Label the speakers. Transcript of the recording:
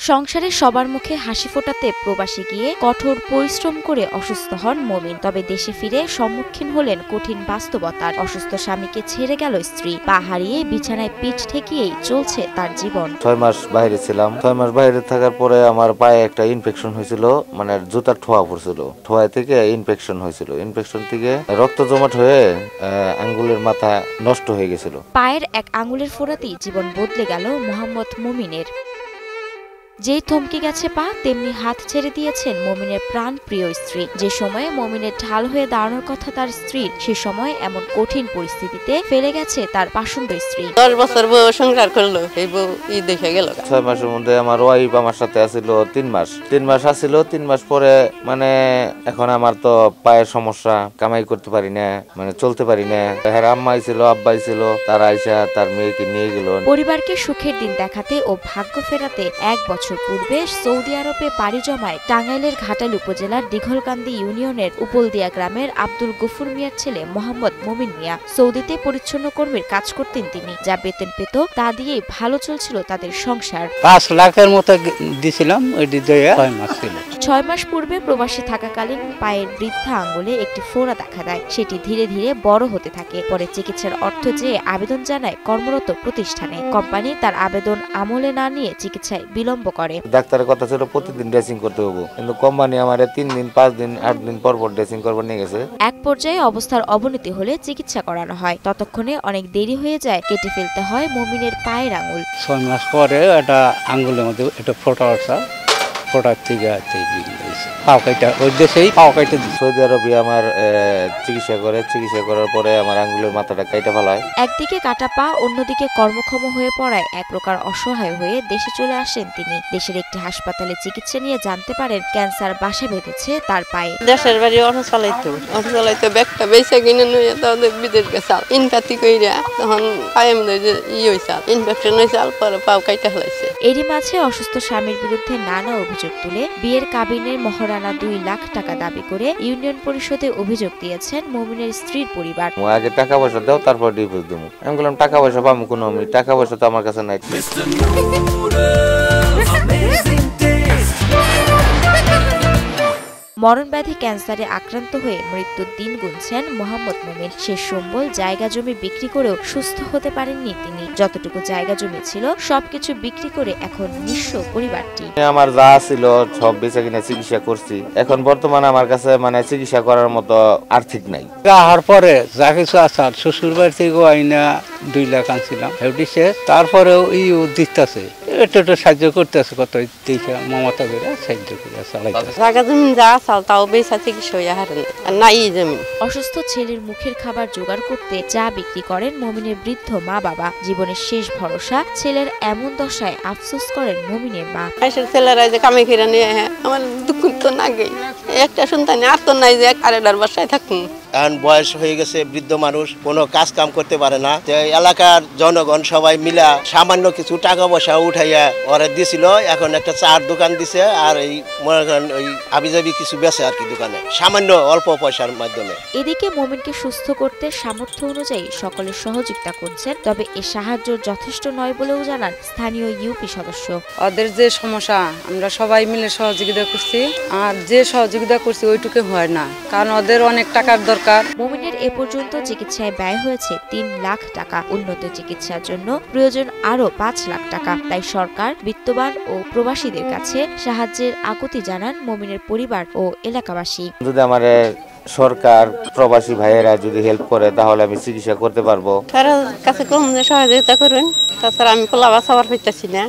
Speaker 1: সংসারে সবার মুখে হাসি ফোটাতে প্রবাসী গিয়ে কঠোর পরিশ্রম করে অসুস্থ হন মমিন। তবে দেশে ফিরে সম্মুখীন হলেন কঠিন বাস্তবতার। অসুস্থ স্বামীকে ছেড়ে গেল স্ত্রী। পা হারিয়ে বিছানায় পিঠ ঠেকিয়েই চলছে তার জীবন।
Speaker 2: 6 মাস বাইরে ছিলাম। 6 মাস বাইরে থাকার পরে আমার পায়ে একটা ইনফেকশন হয়েছিল, মানে জুতার ঠোয়া পড়ছিল। ঠোয়া থেকে ইনফেকশন হয়েছিল। ইনফেকশন থেকে রক্ত জমাট হয়ে আঙ্গুলের মাথা নষ্ট হয়ে গেছিল।
Speaker 1: পায়ের এক আঙুলের ফোঁড়াতেই জীবন বদলে গেল মোহাম্মদ মুমিনের। যেই থমকে গেছে পা, তেমনি হাত ছেড়ে দিয়েছেন মমিনের প্রাণ প্রিয় স্ত্রী। যে সময়ে মমিনের ঢাল হয়ে দাঁড়ানোর কথা তার স্ত্রীর, সে সময় এমন কঠিন পরিস্থিতিতে ফেলে গেছে তার পাষণ্ড স্ত্রী।
Speaker 3: 10 বছর বউ সংসার করলো, এই বউ দেখে গেল।
Speaker 2: 6 মাসের মধ্যে আমার ওয়াইফ আমার সাথে আছিল 3 মাস। 3 মাস আছিল। 3 মাস পরে মানে এখন আমার তো পায়ের সমস্যা, কামাই করতে পারি না, মানে চলতে পারি না। হ্যাঁ, আম্মা ছিল, আব্বাই ছিল, তারা আইসা তার মেয়েকে নিয়ে গেল।
Speaker 1: পরিবারকে সুখের দিন দেখাতে ও ভাগ্য ফেরাতে 1 বছর পূর্বে সৌদি আরবে পাড়ি জমায় টাঙ্গাইলের ঘাটাল উপজেলার দিঘলকান্দি ইউনিয়নের উপলদিয়া গ্রামের আব্দুল গফুর মিয়ার ছেলে মোহাম্মদ মুমিন মিয়া। সৌদিতে পরিচ্ছন্ন কর্মীর কাজ করতেন তিনি। যা বেতন পেত তা দিয়েই ভালো চলছিল তাদের সংসার।
Speaker 4: 5 লাখের মতো দিয়েছিলাম, ওই দিয়ে 6 মাস ছিল।
Speaker 1: 6 মাস পূর্বে প্রবাসী থাকাকালীন পায়ের বৃদ্ধা আঙ্গুলে একটি ফোঁড়া দেখা দেয়। সেটি ধীরে ধীরে বড় হতে থাকে। পরে চিকিৎসার অর্থ চেয়ে আবেদন জানায় কর্মরত প্রতিষ্ঠানে। কোম্পানি তার আবেদন আমলে না নিয়ে চিকিৎসায় বিলম্ব করে।
Speaker 2: ডাক্তারের কথা ছিল প্রতিদিন ড্রেসিং করতে হবে, কিন্তু কোম্পানি আমারে 3 দিন 5 দিন 8 দিন পর পর ড্রেসিং করবার নিয়ে গেছে।
Speaker 1: এক পর্যায়ে অবস্থার অবনতি হলে চিকিৎসা করানো হয়। ততক্ষণে অনেক দেরি হয়ে যায়। কেটে ফেলতে হয় মুমিনের পায়ের আঙুল।
Speaker 4: 6 মাস পরে এটা আঙ্গুলের মধ্যে একটা ফোঁটা আসা, ফোঁটার থেকে পাও কাটা, ওই দেশেই পাও কাটা দিচ্ছে।
Speaker 2: সৌদি আরবে আমার চিকিৎসা করার পরে আমার আঙ্গুলের মাথাটা কাইটা ফেলায়।
Speaker 1: একদিকে কাটা পা, অন্যদিকে কর্মক্ষম হয়ে পড়ায় এক প্রকার অসহায় হয়ে দেশে চলে আসেন তিনি। দেশের একটি হাসপাতালে চিকিৎসা নিয়ে জানতে পারেন ক্যান্সার বাসা বেঁধেছে তার পায়ে।
Speaker 3: দেশের বাড়ি অটো চালাইতো ব্যাগটা বেচা কিনে নিয়ে তাদের বিদেশ গেছে ইনকাতি কইরা, তখন পায়ে হয়েছে ইনফেকশন হয়েছে, পরে পাও কাইটা ফেলাইছে।
Speaker 1: এরই মাঝে অসুস্থ স্বামীর বিরুদ্ধে নানা অভিযোগ তুলে বিয়ের কাবিনের মহারানা 2 লাখ টাকা দাবি করে ইউনিয়ন পরিষদে অভিযোগ দিয়েছেন মুমিনের স্ত্রীর পরিবার।
Speaker 2: আগে টাকা পয়সা দাও, তারপর ডিভোর্স দেবো। আমি বললাম টাকা পয়সা পাবো কোনো, আমি টাকা পয়সা তো আমার কাছে নাই।
Speaker 1: মরণব্যাধি ক্যান্সারে আক্রান্ত হয়ে মৃত্যুর দিন গুনছেন মোহাম্মদ মুমিন। শেষ সম্বল জায়গা জমি বিক্রি করেও সুস্থ হতে পারেননি তিনি। যতটুকু জায়গা জমি ছিল সবকিছু বিক্রি করে এখন নিঃস্ব পরিবারটি।
Speaker 2: আমার যা ছিল সব বেচা কিনে চিকিৎসা করছি। এখন বর্তমানে আমার কাছে মানে চিকিৎসা করার মতো আর্থিক নাই।
Speaker 4: যাওয়ার পরে যা কিছু আসার শ্বশুর বাড়ি থেকে আইনা 2 লাখ আনছিলাম, তারপরেও দিতেছে, একটু সাহায্য করতেছে, কত দেখে মমতা করে সাহায্য করে চালাইতেছে।
Speaker 3: জায়গা জমি যা চাল তাও বেচা চিকিৎসা হয়ে হারেন নাই জমি।
Speaker 1: অসুস্থ ছেলের মুখের খাবার জোগাড় করতে চা বিক্রি করেন মুমিনের বৃদ্ধ মা বাবা। জীবনের শেষ ভরসা ছেলের এমন দশায় আফসোস করেন মুমিনের মা।
Speaker 3: ছেলেরা যে কামে ফিরে নিয়ে আমার দুঃখ তো লাগে, একটা সন্তান আর তো নাই যে আরেকটার বাসায় থাকুন।
Speaker 5: এখন বয়স হয়ে গেছে, বৃদ্ধ মানুষ, কোনো কাজ কাম করতে পারে না। এলাকার জনগণ সবাই মিলা সামান্য কিছু টাকা পয়সা উঠাইয়া ওরা দিছিল। এখন একটা চার দোকান দিছে, আর এই মনে করেন ওই আবিজাবি কিছু বেচে আর কি দোকানে, সামান্য অল্প পয়সার মাধ্যমে।
Speaker 1: এদিকে মুমিনকে সুস্থ করতে সামর্থ্য অনুযায়ী সকলের সহযোগিতা করছেন। তবে এ সাহায্য যথেষ্ট নয় বলেও জানান স্থানীয় ইউপি সদস্য।
Speaker 6: ওদের যে সমস্যা আমরা সবাই মিলে সহযোগিতা করছি, আর যে সহযোগিতা করছি ওইটুকু হয় না, কারণ ওদের অনেক টাকার দরকার।
Speaker 1: মুমিনের এ পর্যন্ত চিকিৎসায় ব্যয় হয়েছে 3 লাখ টাকা। উন্নত চিকিৎসার জন্য প্রয়োজন আরো 5 লাখ টাকা। তাই সরকার, বিত্তবান ও প্রবাসীদের কাছে সাহায্যের আকুতি জানান মুমিনের পরিবার ও এলাকাবাসী।
Speaker 2: যদি আমার সরকার, প্রবাসী ভাইয়েরা যদি হেল্প করে তাহলে আমি চিকিৎসা করতে পারবো।
Speaker 3: কারো কাছে কম সহযোগিতা করুন, তাছাড়া আমি পোলা বাঁচাবার পাইতেছি না।